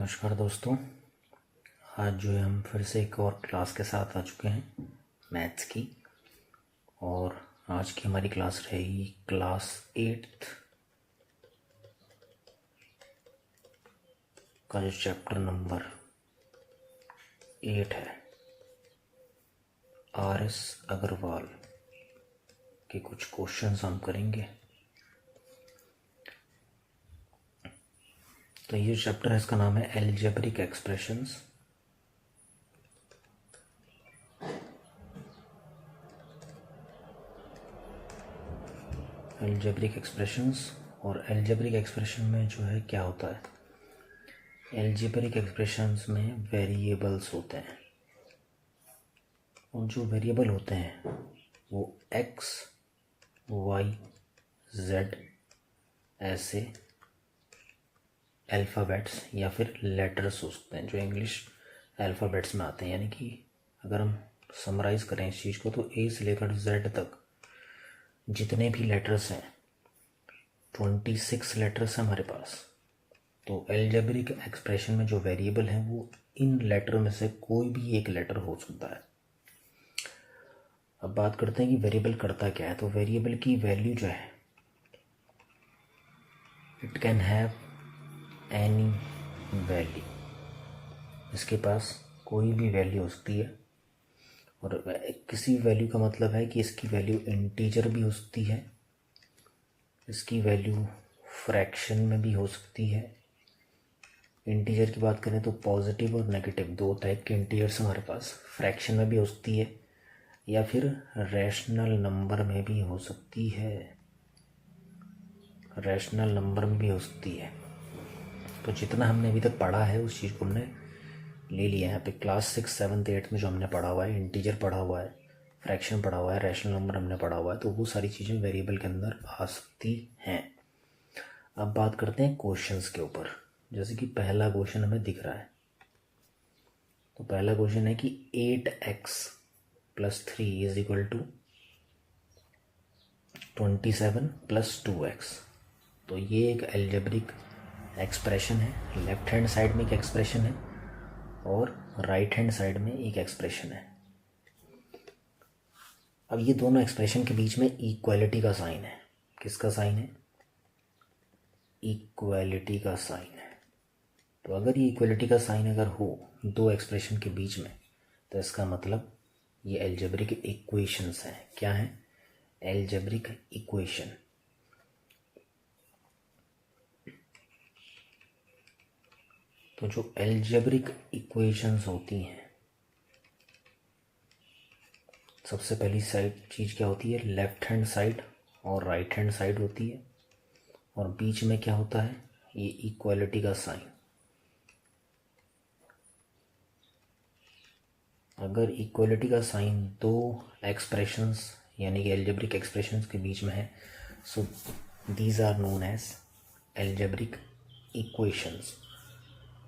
नमस्कार दोस्तों। आज जो है हम फिर से एक और क्लास के साथ आ चुके हैं मैथ्स की। और आज की हमारी क्लास रहेगी क्लास 8 का जो चैप्टर नंबर 8 है, RS अग्रवाल के कुछ क्वेश्चंस हम करेंगे। तो ये चैप्टर है, इसका नाम है अलजेब्रिक एक्सप्रेशंस। Algebraic expressions. और अलजेब्रिक एक्सप्रेशन में जो है क्या होता है, अलजेब्रिक एक्सप्रेशंस में वेरिएबल्स होते हैं, और जो वेरिएबल होते हैं वो x, y, z ऐसे अल्फ़ाबेट्स या फिर लेटर्स हो सकते हैं जो इंग्लिश अल्फ़ाबेट्स में आते हैं। यानी कि अगर हम समराइज़ करें इस चीज़ को, तो ए से लेकर जेड तक जितने भी लेटर्स हैं 26 लेटर्स हैं हमारे पास। तो अलजेब्रिक एक्सप्रेशन में जो वेरिएबल है वो इन लेटर में से कोई भी एक लेटर हो सकता है। अब बात करते हैं कि वेरिएबल करता क्या है। तो वेरिएबल की वैल्यू जो है, it can have any value, इसके पास कोई भी वैल्यू हो सकती है। और किसी वैल्यू का मतलब है कि इसकी वैल्यू इंटीजर भी हो सकती है, इसकी वैल्यू फ्रैक्शन में भी हो सकती है। इंटीजर की बात करें तो पॉजिटिव और नेगेटिव दो टाइप के इंटीजर्स हमारे पास, फ्रैक्शन में भी हो सकती है या फिर रैशनल नंबर में भी हो सकती है, रैशनल नंबर में भी हो सकती है। तो जितना हमने अभी तक पढ़ा है उस चीज़ को हमने ले लिया है। यहाँ पे क्लास 6, 7, 8 में जो हमने पढ़ा हुआ है, इंटीजर पढ़ा हुआ है, फ्रैक्शन पढ़ा हुआ है, रैशनल नंबर हमने पढ़ा हुआ है, तो वो सारी चीज़ें वेरिएबल के अंदर आ सकती हैं। अब बात करते हैं क्वेश्चंस के ऊपर। जैसे कि पहला क्वेश्चन हमें दिख रहा है, तो पहला क्वेश्चन है कि 8x + 3 = 27 + 2x। तो ये एक अलजेब्रिक एक्सप्रेशन है। लेफ्ट हैंड साइड में एक एक्सप्रेशन है और राइट हैंड साइड में एक एक्सप्रेशन है। अब ये दोनों एक्सप्रेशन के बीच में इक्वालिटी का साइन है। किसका साइन है? इक्वालिटी का साइन है। तो अगर ये इक्वालिटी का साइन अगर हो दो एक्सप्रेशन के बीच में, तो इसका मतलब ये अलजेब्रिक इक्वेशंस हैं। क्या हैं? Algebraic equation. तो जो अलजेब्रिक इक्वेशंस होती हैं, सबसे पहली साइड चीज़ क्या होती है? लेफ्ट हैंड साइड और राइट हैंड साइड होती है, और बीच में क्या होता है? ये इक्वालिटी का साइन। अगर इक्वालिटी का साइन दो एक्सप्रेशंस यानी कि अलजेब्रिक एक्सप्रेशंस के बीच में है, so these are known as algebraic equations.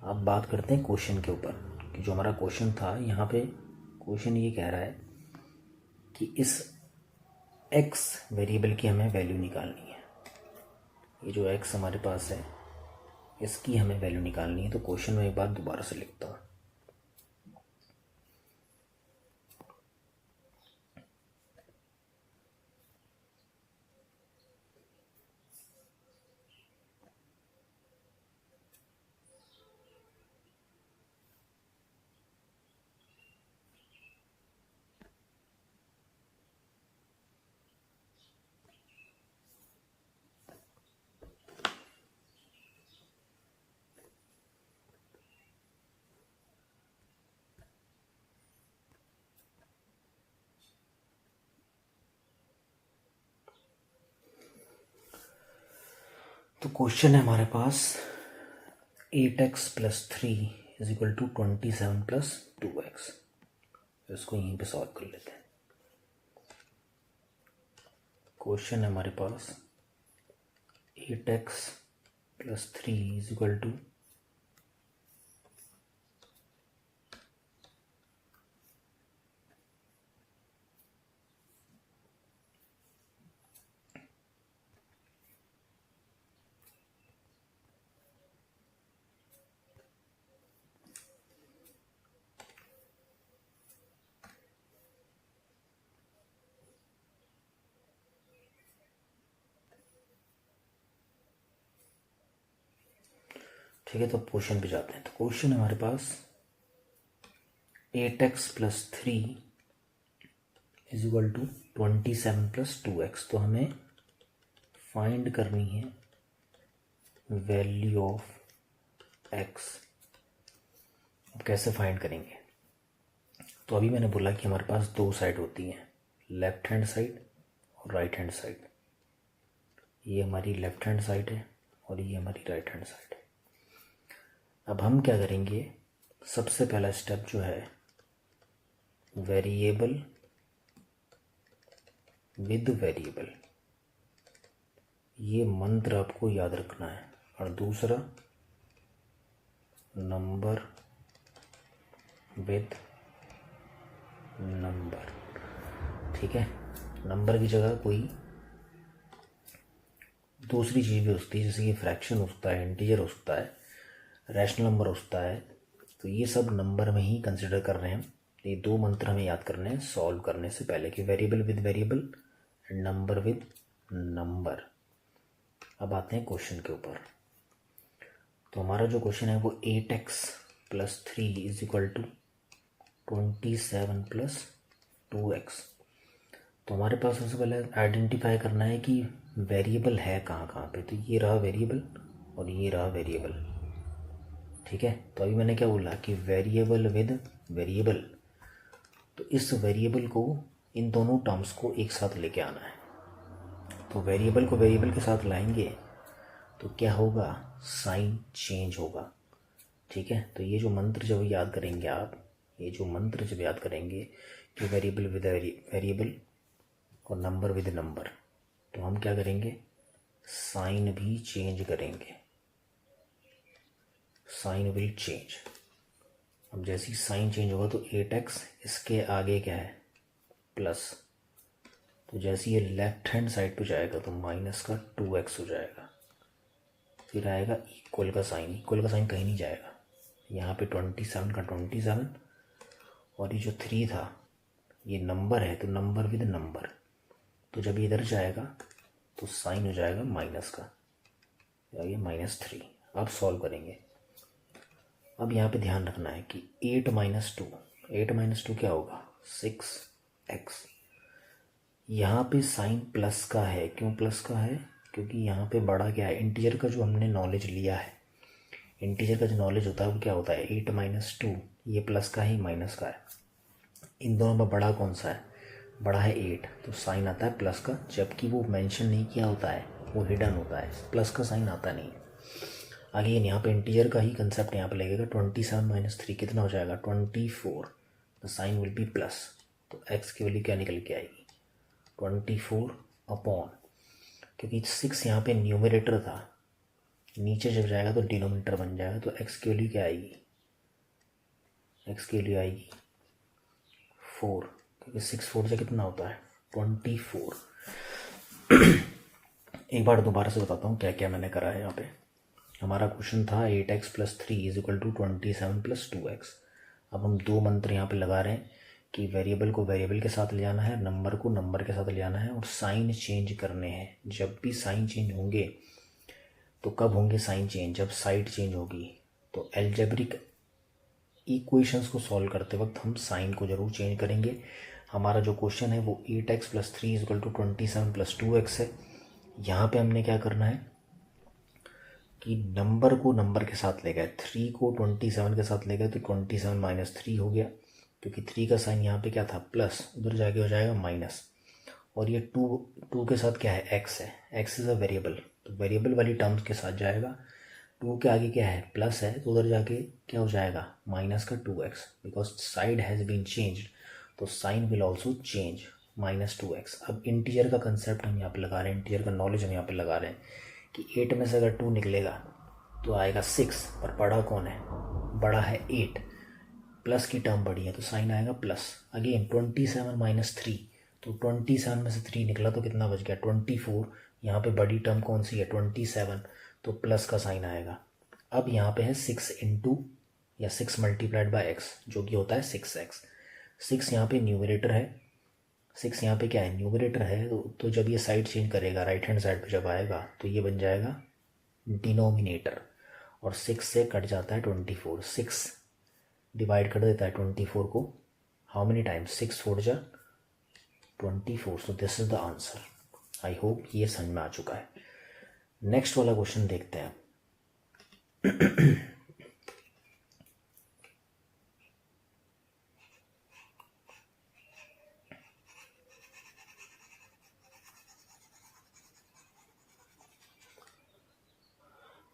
अब बात करते हैं क्वेश्चन के ऊपर कि जो हमारा क्वेश्चन था, यहाँ पे क्वेश्चन ये कह रहा है कि इस x वेरिएबल की हमें वैल्यू निकालनी है। ये जो x हमारे पास है इसकी हमें वैल्यू निकालनी है। तो क्वेश्चन में एक बार दोबारा से लिखता हूँ। तो क्वेश्चन है हमारे पास 8x + 3 = 27 + 2x। इसको यहीं पे सॉल्व कर लेते हैं। क्वेश्चन है हमारे पास 8x + 3 = ठीक है, तो क्वेश्चन पे जाते हैं। तो क्वेश्चन है हमारे पास 8x + 3 = 27 + 2x। तो हमें फाइंड करनी है वैल्यू ऑफ x। अब कैसे फाइंड करेंगे? तो अभी मैंने बोला कि हमारे पास दो साइड होती हैं, लेफ्ट हैंड साइड और राइट हैंड साइड। ये हमारी लेफ्ट हैंड साइड है और ये हमारी राइट हैंड साइड है। अब हम क्या करेंगे, सबसे पहला स्टेप जो है वेरिएबल विद वेरिएबल, ये मंत्र आपको याद रखना है। और दूसरा नंबर विद नंबर। ठीक है, नंबर की जगह कोई दूसरी चीज़ भी हो सकती है, जैसे कि फ्रैक्शन हो सकता है, इंटीजर हो सकता है, रैशनल नंबर हो सकता है। तो ये सब नंबर में ही कंसिडर कर रहे हैं हम। ये दो मंत्र हमें याद करने हैं सॉल्व करने से पहले, कि variable with variable and number with number. अब आते हैं क्वेश्चन के ऊपर। तो हमारा जो क्वेश्चन है वो 8x + 3 = 27 + 2x। तो हमारे पास सबसे पहले आइडेंटिफाई करना है कि वेरिएबल है कहाँ कहाँ पे। तो ये रहा वेरिएबल और ये रहा वेरिएबल। ठीक है, तो अभी मैंने क्या बोला कि वेरिएबल विद वेरिएबल। तो इस वेरिएबल को, इन दोनों टर्म्स को एक साथ लेके आना है। तो वेरिएबल को वेरिएबल के साथ लाएंगे तो क्या होगा, साइन चेंज होगा। ठीक है, तो ये जो मंत्र जब याद करेंगे आप, ये जो मंत्र जब याद करेंगे कि वेरिएबल विद वेरिएबल और नंबर विद नंबर, तो हम क्या करेंगे, साइन भी चेंज करेंगे। Sign will change. अब जैसे ही साइन चेंज होगा तो 8x, इसके आगे क्या है, प्लस। तो जैसे ये लेफ्ट हैंड साइड पे जाएगा तो माइनस का 2x हो जाएगा। फिर आएगा इक्वल का साइन। इक्वल का साइन कहीं नहीं जाएगा, यहाँ पे 27 का 27, और ये जो 3 था ये नंबर है, तो नंबर विद नंबर। तो जब इधर जाएगा तो साइन हो जाएगा माइनस का, ये -3। अब सॉल्व करेंगे। अब यहाँ पे ध्यान रखना है कि 8 - 2, 8 - 2 क्या होगा, 6x। यहाँ पे साइन प्लस का है। क्यों प्लस का है, क्योंकि यहाँ पे बड़ा क्या है, इंटीजर का जो हमने नॉलेज लिया है, इंटीजर का जो नॉलेज होता है वो क्या होता है, 8 - 2, ये प्लस का ही माइनस का है। इन दोनों में बड़ा कौन सा है, बड़ा है 8, तो साइन आता है प्लस का, जबकि वो मेंशन नहीं किया होता है, वो हिडन होता है, प्लस का साइन आता नहीं है। आगे यहाँ पे इंटीजर का ही कंसेप्ट यहाँ पे लगेगा। 27 - 3 कितना हो जाएगा, 24। The sign will be plus. तो x की वैल्यू क्या निकल के आएगी, 24 अपॉन, क्योंकि 6 यहाँ पे न्यूमरेटर था, नीचे जब जाएगा तो डिनोमिनेटर बन जाएगा। तो x की वैल्यू क्या आएगी, x की वैल्यू आएगी 4, क्योंकि 6 4 से कितना होता है, 24। एक बार दोबारा से बताता हूँ क्या क्या मैंने करा है। यहाँ पे हमारा क्वेश्चन था 8x + 3 = 27 + 2x। अब हम दो मंत्र यहाँ पे लगा रहे हैं कि वेरिएबल को वेरिएबल के साथ ले जाना है, नंबर को नंबर के साथ ले जाना है, और साइन चेंज करने हैं। जब भी साइन चेंज होंगे, तो कब होंगे साइन चेंज, जब साइड चेंज होगी। तो एल्जेब्रिक इक्वेशंस को सॉल्व करते वक्त हम साइन को ज़रूर चेंज करेंगे। हमारा जो क्वेश्चन है वो 8x + 3 = 27 + 2x है। यहाँ पे हमने क्या करना है कि नंबर को नंबर के साथ ले गए, 3 को 27 के साथ ले गए, तो 27 - 3 हो गया, क्योंकि 3 का साइन यहाँ पे क्या था, प्लस, उधर जाके हो जाएगा माइनस। और ये 2 के साथ क्या है, x है, x इज़ अ वेरिएबल, तो वेरिएबल वाली टर्म्स के साथ जाएगा। 2 के आगे क्या है, प्लस है, तो उधर जाके क्या हो जाएगा, माइनस का 2x, because side has been changed, तो sign will also change, -2x। अब इंटीजर का कंसेप्ट हम यहाँ पे लगा रहे हैं, इंटीजर का नॉलेज हम यहाँ पे लगा रहे हैं कि 8 में से अगर 2 निकलेगा तो आएगा 6, पर बड़ा कौन है, बड़ा है 8, प्लस की टर्म बड़ी है तो साइन आएगा प्लस। अगेन 27 - 3, तो 27 में से 3 निकला तो कितना बच गया, 24। यहाँ पे बड़ी टर्म कौन सी है, 27, तो प्लस का साइन आएगा। अब यहाँ पे है 6 × या 6 × x, जो कि होता है 6x। 6 यहाँ पे न्यूमरेटर है, 6 यहाँ पे क्या है, न्यूमरेटर है, तो जब ये साइड चेंज करेगा, राइट हैंड साइड पे जब आएगा तो ये बन जाएगा डिनोमिनेटर, और 6 से कट जाता है 24। 6 डिवाइड कर देता है 24 को, हाउ मेनी टाइम्स, 6 4 जा 24। So this is the answer. I hope ये समझ में आ चुका है। नेक्स्ट वाला क्वेश्चन देखते हैं।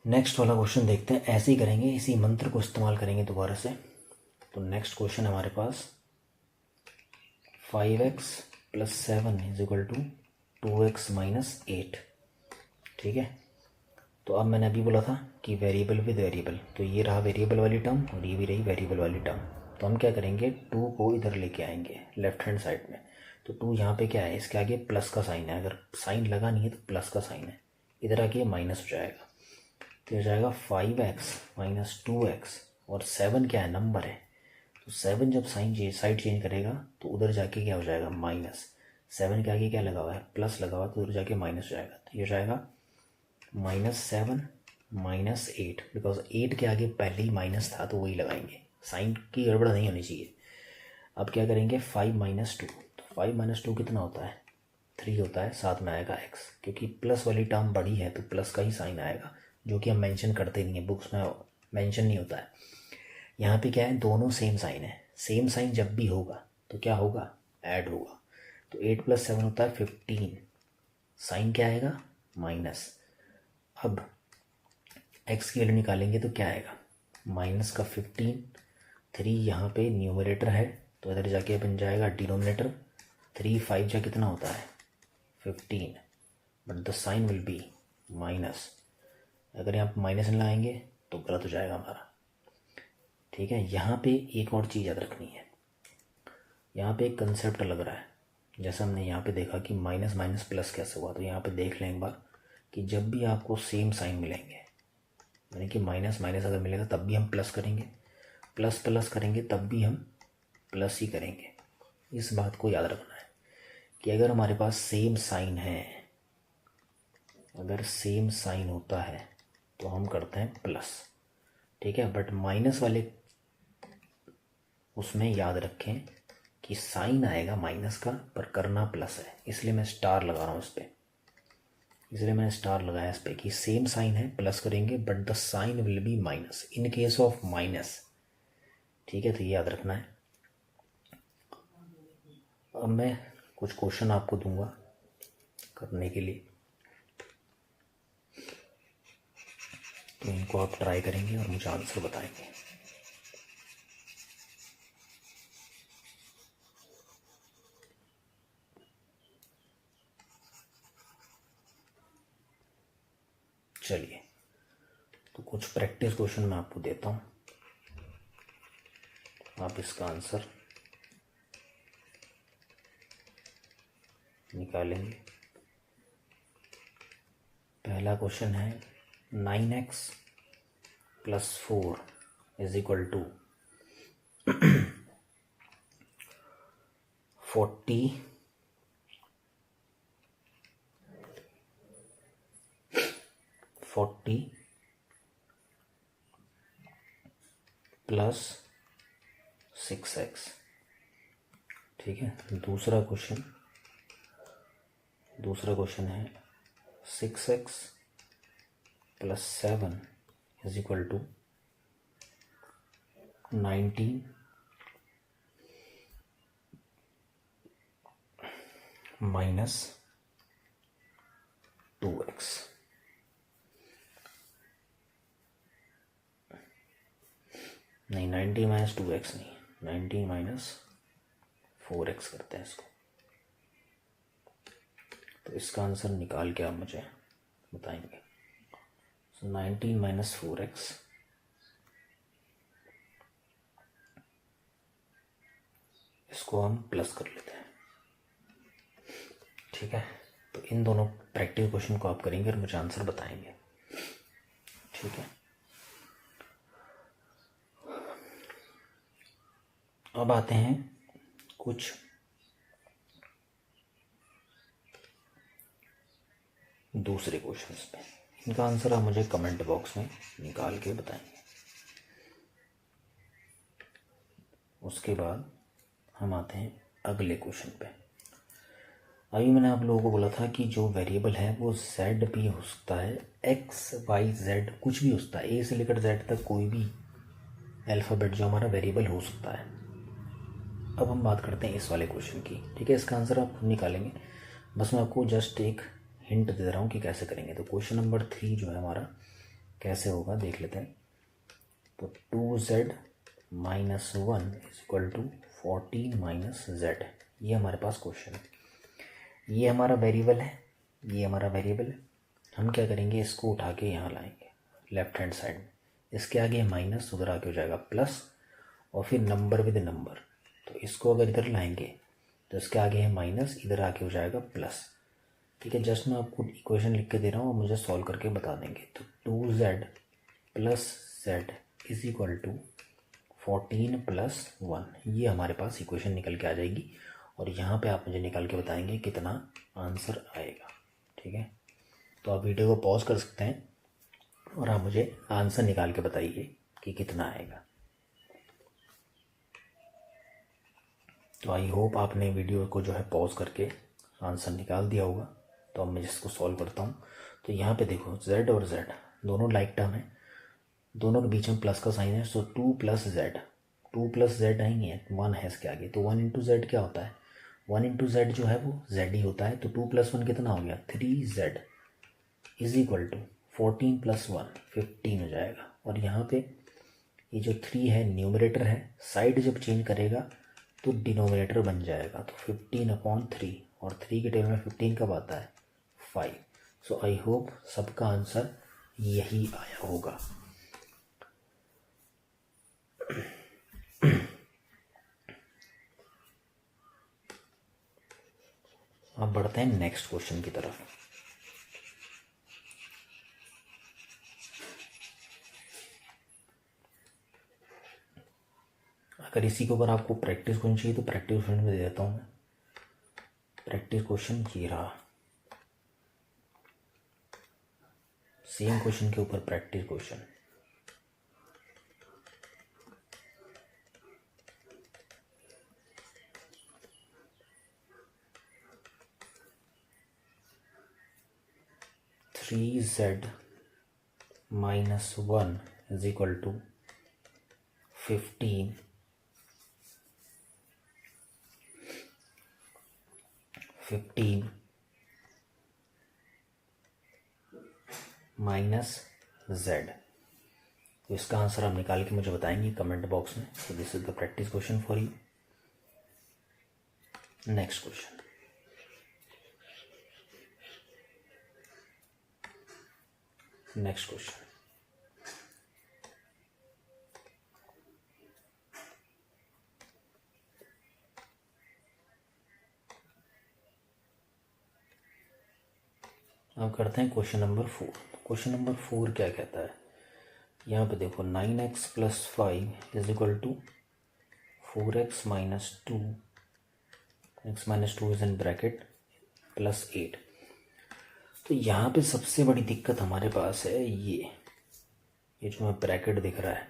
नेक्स्ट वाला क्वेश्चन देखते हैं। ऐसे ही करेंगे, इसी मंत्र को इस्तेमाल करेंगे दोबारा से। तो नेक्स्ट क्वेश्चन हमारे पास 5x + 7 = 2x - 8। ठीक है, तो अब मैंने अभी बोला था कि वेरिएबल विद वेरिएबल, तो ये रहा वेरिएबल वाली टर्म और ये भी रही वेरिएबल वाली टर्म। तो हम क्या करेंगे, 2 को इधर लेके आएंगे लेफ्ट हैंड साइड में। तो 2 यहाँ पे क्या है, इसके आगे प्लस का साइन है, अगर साइन लगा नहीं है तो प्लस का साइन है, इधर आके माइनस हो जाएगा। तो हो जाएगा 5x - 2x, और 7 क्या है, नंबर है। तो 7 जब साइड चेंज करेगा तो उधर जाके क्या हो जाएगा, माइनस। 7 के आगे क्या लगा हुआ है, प्लस लगा हुआ, तो उधर जाके माइनस हो जाएगा। तो ये हो जाएगा -7 - 8, बिकॉज 8 के आगे पहले ही माइनस था तो वही लगाएंगे, साइन की गड़बड़ नहीं होनी चाहिए। अब क्या करेंगे, 5 - 2, तो 5 - 2 कितना होता है, 3 होता है, साथ में आएगा x, क्योंकि प्लस वाली टर्म बड़ी है तो प्लस का ही साइन आएगा, जो कि हम मेंशन करते नहीं है, बुक्स में मेंशन नहीं होता है। यहाँ पे क्या है, दोनों सेम साइन है, सेम साइन जब भी होगा तो क्या होगा, ऐड होगा। तो 8 + 7 होता है 15, साइन क्या आएगा, माइनस। अब x की वैल्यू निकालेंगे तो क्या आएगा, माइनस का 15, 3 यहाँ पे न्यूमरेटर है तो इधर जाके बन जाएगा डिनोमिनेटर। 3 5 जा कितना होता है, 15, but the sign will be minus. अगर यहाँ पे माइनस नहीं लगाएंगे तो गलत हो जाएगा हमारा। ठीक है, यहाँ पे एक और चीज़ याद रखनी है, यहाँ पे एक कंसेप्ट लग रहा है, जैसे हमने यहाँ पे देखा कि माइनस माइनस प्लस कैसे हुआ, तो यहाँ पे देख लें एक बार कि जब भी आपको सेम साइन मिलेंगे, यानी कि माइनस माइनस अगर मिलेगा तब भी हम प्लस करेंगे, प्लस प्लस करेंगे तब भी हम प्लस ही करेंगे। इस बात को याद रखना है कि अगर हमारे पास सेम साइन है, अगर सेम साइन होता है तो हम करते हैं प्लस। ठीक है, बट माइनस वाले उसमें याद रखें कि साइन आएगा माइनस का पर करना प्लस है, इसलिए मैं स्टार लगा रहा हूँ इस पर, इसलिए मैंने स्टार लगाया इस पर कि सेम साइन है, प्लस करेंगे but the sign will be minus in case of minus. ठीक है, तो ये याद रखना है। अब मैं कुछ क्वेश्चन आपको दूंगा करने के लिए, तो इनको आप ट्राई करेंगे और मुझे आंसर बताएंगे। चलिए, तो कुछ प्रैक्टिस क्वेश्चन मैं आपको देता हूँ, आप इसका आंसर निकालेंगे। पहला क्वेश्चन है 9x + 4 = 40 + 6x। ठीक है, दूसरा क्वेश्चन है 6x + 7 = 19 - 2x। नहीं, 19 - 2x नहीं, 19 - 4x करते हैं इसको। तो इसका आंसर निकाल के आप मुझे बताएंगे। सो 19 - 4x, इसको हम प्लस कर लेते हैं। ठीक है, तो इन दोनों प्रैक्टिस क्वेश्चन को आप करेंगे और मुझे आंसर बताएंगे। ठीक है, अब आते हैं कुछ दूसरे क्वेश्चंस पे। इनका आंसर आप मुझे कमेंट बॉक्स में निकाल के बताएंगे। उसके बाद हम आते हैं अगले क्वेश्चन पे। अभी मैंने आप लोगों को बोला था कि जो वेरिएबल है वो जेड भी हो सकता है, एक्स वाई जेड कुछ भी हो सकता है, ए से लेकर जेड तक कोई भी अल्फ़ाबेट जो हमारा वेरिएबल हो सकता है। अब हम बात करते हैं इस वाले क्वेश्चन की, ठीक है। इसका आंसर आप खुद निकालेंगे, बस मैं आपको जस्ट एक हिंट दे रहा हूँ कि कैसे करेंगे। तो क्वेश्चन नंबर 3 जो है हमारा कैसे होगा देख लेते हैं। तो 2z - 1 = 14 - z, ये हमारे पास क्वेश्चन है। ये हमारा वेरिएबल है, ये हमारा वेरिएबल है। हम क्या करेंगे, इसको उठा के यहाँ लाएंगे लेफ्ट हैंड साइड में। इसके आगे माइनस, उधर आके हो जाएगा प्लस, और फिर नंबर विद नंबर। तो इसको अगर इधर लाएंगे तो इसके आगे है माइनस, इधर आके हो जाएगा प्लस, ठीक है। जस्ट मैं आपको इक्वेशन लिख के दे रहा हूँ और मुझे सॉल्व करके बता देंगे। तो 2z + z = 14 + 1, ये हमारे पास इक्वेशन निकल के आ जाएगी। और यहाँ पे आप मुझे निकाल के बताएंगे कितना आंसर आएगा, ठीक है। तो आप वीडियो को पॉज कर सकते हैं और आप मुझे आंसर निकाल के बताइए कि कितना आएगा। तो आई होप आपने वीडियो को जो है पॉज करके आंसर निकाल दिया होगा। तो अब मैं इसको सॉल्व करता हूँ। तो यहाँ पे देखो z और z दोनों लाइक टर्म है, दोनों के बीच में प्लस का साइन है। सो 2 + z, 2 + z नहीं है, 1 है इसके आगे। तो 1 × z क्या होता है, 1 × z जो है वो z ही होता है। तो 2 + 1 कितना हो गया, 3z = 14 + 1 15 हो जाएगा। और यहाँ पे ये जो 3 है न्यूमरेटर है, साइड जब चेंज करेगा तो डिनोमिनेटर बन जाएगा। तो 15/3, और 3 के टेबल में 15 कब आता है, 5। सो आई होप सबका आंसर यही आया होगा। अब बढ़ते हैं नेक्स्ट क्वेश्चन की तरफ। अगर इसी के ऊपर आपको प्रैक्टिस क्वेश्चन चाहिए तो प्रैक्टिस क्वेश्चन में दे देता हूँ मैं। प्रैक्टिस क्वेश्चन ये रहा, सेम क्वेश्चन के ऊपर प्रैक्टिस क्वेश्चन। (3z - 1 = 15 - z। तो इसका आंसर आप निकाल के मुझे बताएंगे कमेंट बॉक्स में। तो this is the practice question for you. Next question, next question. अब करते हैं क्वेश्चन नंबर 4। क्वेश्चन नंबर 4 क्या कहता है, यहाँ पे देखो 9x + 5 = 4x - 2, x - 2 is in bracket +8। तो यहाँ पे सबसे बड़ी दिक्कत हमारे पास है ये जो हमें ब्रैकेट दिख रहा है।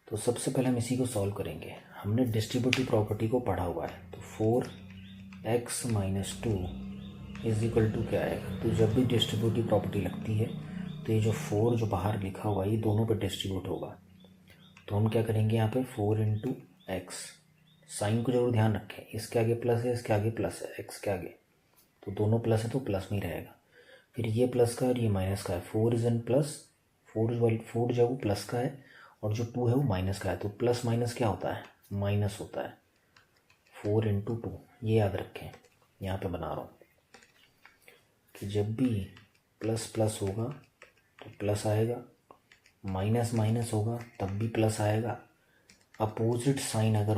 तो सबसे पहले हम इसी को सॉल्व करेंगे। हमने डिस्ट्रीब्यूटिव प्रॉपर्टी को पढ़ा हुआ है। तो 4x - 2 = क्या आएगा, तो जब भी डिस्ट्रीब्यूटिव प्रॉपर्टी लगती है तो ये जो 4 जो बाहर लिखा हुआ है ये दोनों पे डिस्ट्रीब्यूट होगा। तो हम क्या करेंगे, यहाँ पे 4 × x, साइन को जरूर ध्यान रखें, इसके आगे प्लस है, इसके आगे प्लस है, x के आगे, तो दोनों प्लस है तो प्लस में ही रहेगा। फिर ये प्लस का और ये माइनस का है, 4 इज इन प्लस, 4 जो है वो प्लस का है और जो 2 है वो माइनस का है। तो प्लस माइनस क्या होता है, माइनस होता है। 4 × 2, ये याद रखें, यहाँ पे बना रहा हूँ कि जब भी प्लस प्लस होगा तो प्लस आएगा, माइनस माइनस होगा तब भी प्लस आएगा। अपोजिट साइन अगर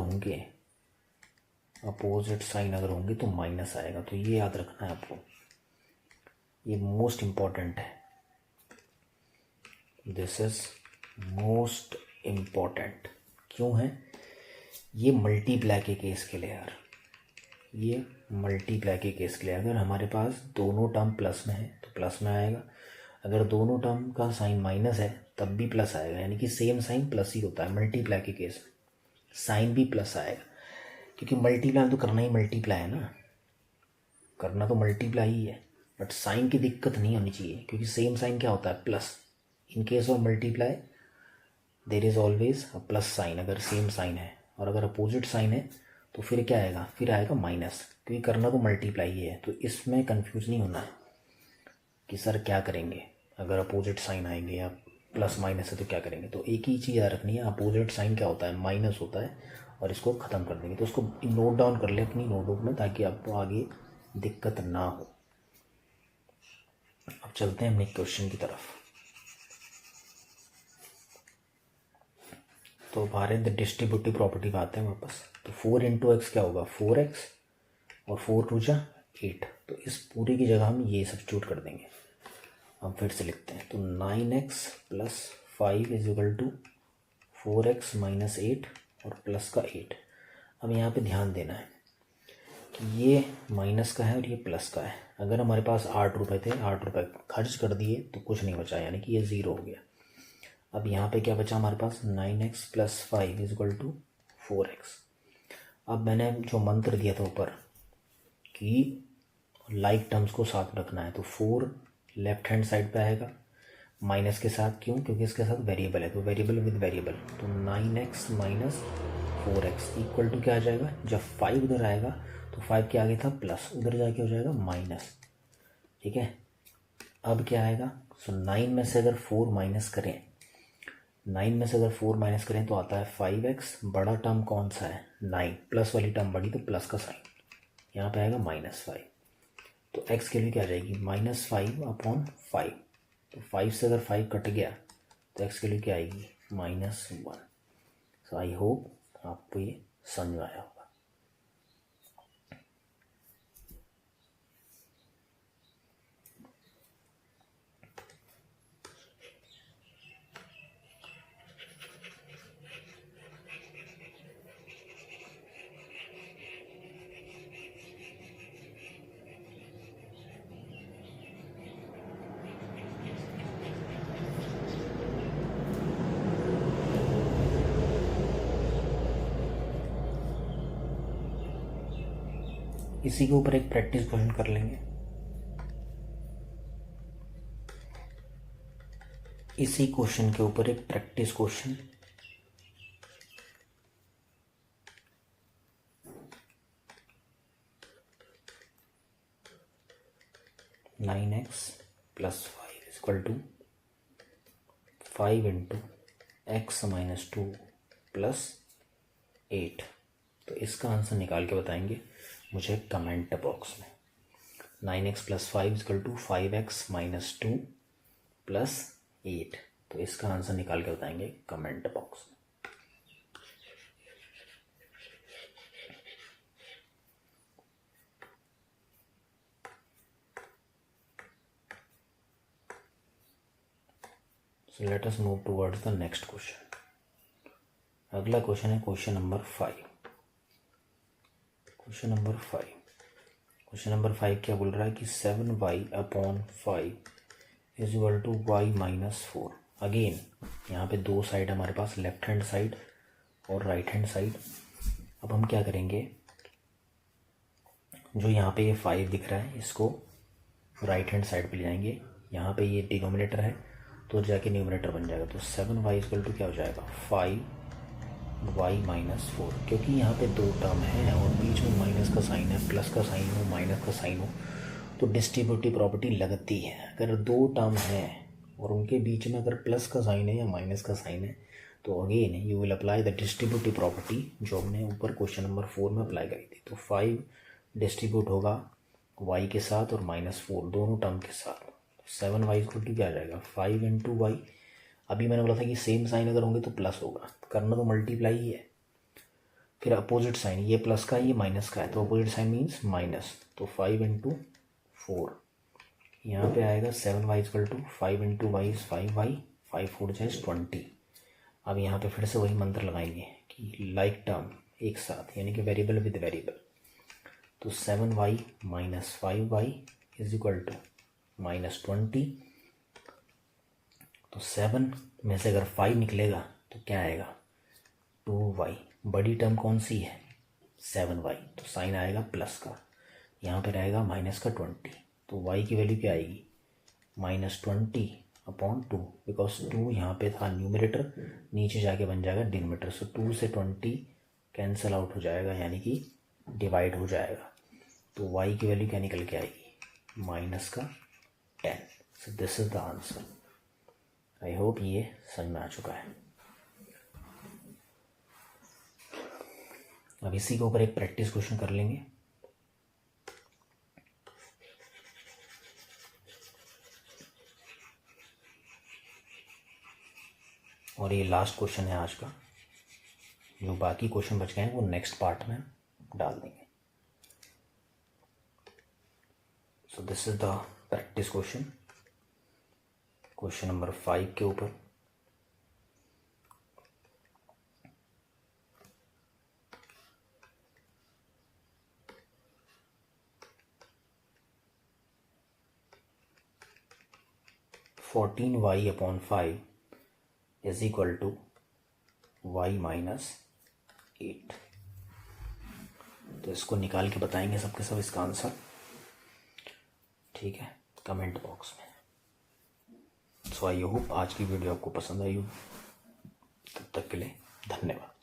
होंगे तो माइनस आएगा। तो ये याद रखना है आपको, ये मोस्ट इम्पॉर्टेंट है, दिस इज मोस्ट इम्पॉर्टेंट। क्यों है ये, मल्टीप्लाई के केस के लिए यार, ये मल्टीप्लाई के केस के लिए। अगर हमारे पास दोनों टर्म प्लस में है तो प्लस में आएगा, अगर दोनों टर्म का साइन माइनस है तब भी प्लस आएगा, यानी कि सेम साइन प्लस ही होता है। मल्टीप्लाई के केस में साइन भी प्लस आएगा, क्योंकि मल्टीप्लाई तो करना ही मल्टीप्लाई है ना, करना तो मल्टीप्लाई ही है, बट साइन की दिक्कत नहीं होनी चाहिए, क्योंकि सेम साइन क्या होता है, plus. In case of multiply there is always a plus sign अगर सेम साइन है, और अगर अपोजिट साइन है तो फिर क्या आएगा, फिर आएगा माइनस, क्योंकि करना तो मल्टीप्लाई ही है। तो इसमें कंफ्यूज नहीं होना है कि सर क्या करेंगे अगर अपोजिट साइन आएंगे या प्लस माइनस है तो क्या करेंगे। तो एक ही चीज़ याद रखनी है, अपोजिट साइन क्या होता है, माइनस होता है, और इसको ख़त्म कर देंगे। तो उसको नोट डाउन कर ले अपनी नोटबुक में, ताकि आपको आगे दिक्कत ना हो। अब चलते हैं अपने क्वेश्चन की तरफ। तो हमारे डिस्ट्रीब्यूटिव प्रॉपर्टी पे आते हैं वापस। तो 4 इंटू एक्स क्या होगा, 4x, और 4 टू जा 8। तो इस पूरी की जगह हम ये सब्स्टिट्यूट कर देंगे। हम फिर से लिखते हैं, तो 9x plus 5 is equal to 4x minus 8 और प्लस का 8। अब यहाँ पे ध्यान देना है कि ये माइनस का है और ये प्लस का है। अगर हमारे पास 8 रुपये थे, 8 रुपये खर्च कर दिए तो कुछ नहीं बचा, यानी कि ये ज़ीरो हो गया। अब यहाँ पे क्या बचा हमारे पास, 9x plus 5 is equal to 4x। अब मैंने जो मंत्र दिया था ऊपर कि लाइक टर्म्स को साथ रखना है, तो 4 लेफ्ट हैंड साइड पे आएगा माइनस के साथ। क्यों, क्योंकि इसके साथ वेरिएबल है, तो वेरिएबल विद वेरिएबल। तो 9x minus 4x equal to क्या आ जाएगा, जब 5 उधर आएगा तो 5 के आगे था प्लस, उधर जाके हो जाएगा माइनस। ठीक है, अब क्या आएगा, सो 9 में से अगर 4 माइनस करें, 9 में से अगर 4 माइनस करें तो आता है 5x। बड़ा टर्म कौन सा है, 9, प्लस वाली टर्म बड़ी, तो प्लस का साइन यहाँ पे आएगा -5। तो x के लिए क्या आ जाएगी, -5/5। तो 5 से अगर 5 कट गया तो x के लिए क्या आएगी, -1। सो आई होप आपको ये समझ आया होगा। इसी के ऊपर एक प्रैक्टिस क्वेश्चन कर लेंगे। इसी क्वेश्चन के ऊपर एक practice question. Nine x plus 5 is equal to 5 into x minus 2 plus 8। तो इसका आंसर निकाल के बताएंगे मुझे कमेंट बॉक्स में। 9x plus 5 equal to 5x minus 2 plus 8। तो इसका आंसर निकाल के बताएंगे कमेंट बॉक्स में। So let us move towards the next question. अगला क्वेश्चन है question number 5। Question number 5, question number 5 क्या बोल रहा है कि 7y/5 is equal to y minus 4। Again यहाँ पे दो साइड हमारे पास, लेफ्ट हैंड साइड और राइट हैंड साइड। अब हम क्या करेंगे, जो यहाँ पे ये 5 दिख रहा है इसको राइट हैंड साइड पे ले जाएंगे। यहाँ पे ये डिनोमिनेटर है तो जाके न्यूमरेटर बन जाएगा। तो 7y इक्वल टू क्या हो जाएगा, 5y माइनस 4। क्योंकि यहाँ पे दो टर्म है और बीच में माइनस का साइन है, प्लस का साइन हो माइनस का साइन हो तो डिस्ट्रीब्यूटिव प्रॉपर्टी लगती है। अगर दो टर्म है और उनके बीच में अगर प्लस का साइन है या माइनस का साइन है तो again you will apply the distributive property जो हमने ऊपर क्वेश्चन नंबर 4 में अप्लाई करी थी। तो 5 डिस्ट्रीब्यूट होगा y के साथ और -4 दोनों टर्म के साथ। 7y इक्वल टू क्या आ जाएगा, 5 इंटू वाई। अभी मैंने बोला था कि सेम साइन अगर होंगे तो प्लस होगा, करना तो मल्टीप्लाई ही है। फिर अपोजिट साइन, ये प्लस का ये माइनस का है तो अपोजिट साइन मीन्स माइनस। तो 5 इंटू 4 यहाँ पे आएगा 7y equal to 5 into y is 5y, 5 4 जाइज 20। अब यहाँ पे फिर से वही मंत्र लगाएंगे कि लाइक टर्म एक साथ, यानी कि वेरिएबल विद वेरिएबल। तो 7y minus 5y is equal to -20 तो 7 में से अगर 5 निकलेगा तो क्या आएगा 2y। बड़ी टर्म कौन सी है 7y, तो साइन आएगा प्लस का, यहाँ पे रहेगा माइनस का 20, तो y की वैल्यू क्या आएगी -20/2, बिकॉज 2 यहाँ पे था न्यूमरेटर, नीचे जाके बन जाएगा डिनोमिनेटर। सो 2 से 20 कैंसिल आउट हो जाएगा, यानी कि डिवाइड हो जाएगा, तो y की वैल्यू क्या निकल के आएगी -10। So this is the answer. I hope ये समझ में आ चुका है। अब इसी के ऊपर एक प्रैक्टिस क्वेश्चन कर लेंगे। और ये लास्ट क्वेश्चन है आज का, जो बाकी क्वेश्चन बच गए हैं वो नेक्स्ट पार्ट में डाल देंगे। So this is the practice question, question number 5 के ऊपर। (14y/5 is equal to y-8। तो इसको निकाल के बताएंगे सबके सब इसका आंसर, ठीक है, कमेंट बॉक्स में। सो आई होप आज की वीडियो आपको पसंद आई हो। तब तक के लिए धन्यवाद।